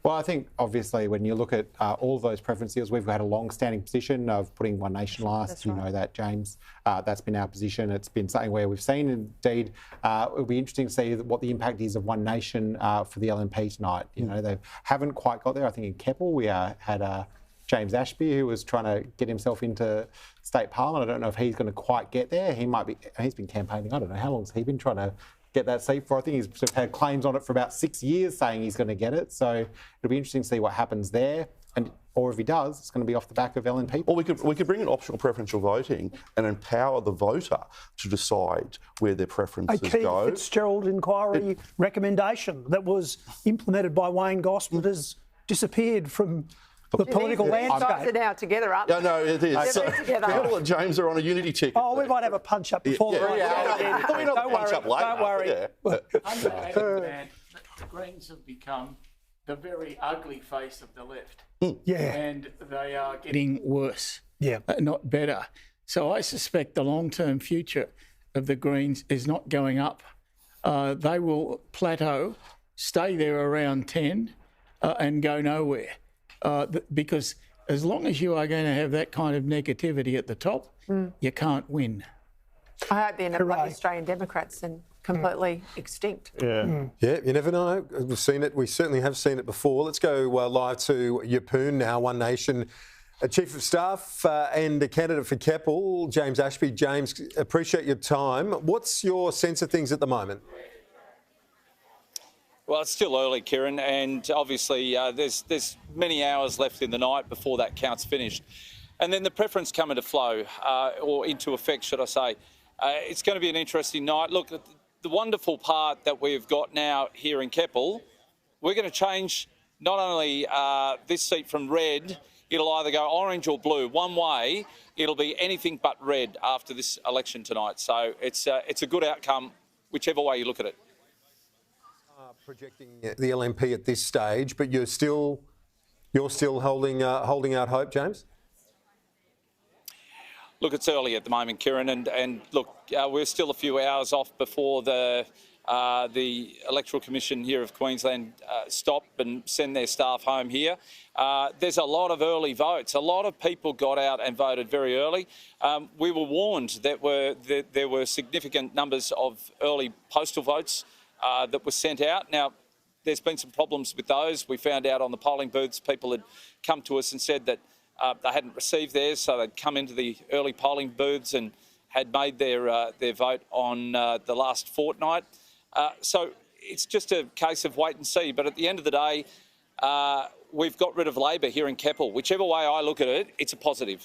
Well, I think obviously when you look at all of those preference deals, we've had a long-standing position of putting One Nation last. That's you right. know that, James. That's been our position. It's been something where we've seen, indeed, it'll be interesting to see what the impact is of One Nation for the LNP tonight. You know, they haven't quite got there. I think in Keppel we had James Ashby, who was trying to get himself into state parliament. I don't know if he's going to quite get there. He's been campaigning. I don't know how long has he been trying to get that seat for. I think he's sort of had claims on it for about 6 years saying he's going to get it. So it'll be interesting to see what happens there. Or if he does, it's going to be off the back of LNP. Or we could bring in optional preferential voting and empower the voter to decide where their preferences A Keith go. Fitzgerald inquiry recommendation that was implemented by Wayne Goss but has disappeared from the political These guys are landscape. now together, aren't they? Yeah, no, it is. They're together. Phil and James are on a unity ticket. Oh, we might have a punch-up before the race. Don't worry. Underrated that the Greens have become the very ugly face of the left. Yeah. And they are getting worse, Yeah. not better. So I suspect the long-term future of the Greens is not going up. They will plateau, stay there around 10 and go nowhere. Because as long as you are going to have that kind of negativity at the top, you can't win. I hope they're not like Hooray. Australian Democrats and completely extinct. Yeah, you never know. We've seen it. We certainly have seen it before. Let's go live to Yeppoon now, One Nation Chief of Staff and a candidate for Keppel, James Ashby. James, appreciate your time. What's your sense of things at the moment? Well, it's still early, Kieran, and obviously there's many hours left in the night before that count's finished. And then the preference come into flow, or into effect, should I say. It's going to be an interesting night. Look, the wonderful part that we've got now here in Keppel, we're going to change not only this seat from red, it'll either go orange or blue. One way, it'll be anything but red after this election tonight. So it's a good outcome, whichever way you look at it. Projecting the LNP at this stage, but you're still holding out hope, James? Look, it's early at the moment, Kieran, and look, we're still a few hours off before the Electoral Commission here of Queensland stop and send their staff home here. There's a lot of early votes. A lot of people got out and voted very early. We were warned that there were significant numbers of early postal votes that were sent out. Now, there's been some problems with those. We found out on the polling booths, people had come to us and said that they hadn't received theirs, so they'd come into the early polling booths and had made their vote on the last fortnight. So it's just a case of wait and see. But at the end of the day, we've got rid of Labor here in Keppel. Whichever way I look at it, it's a positive.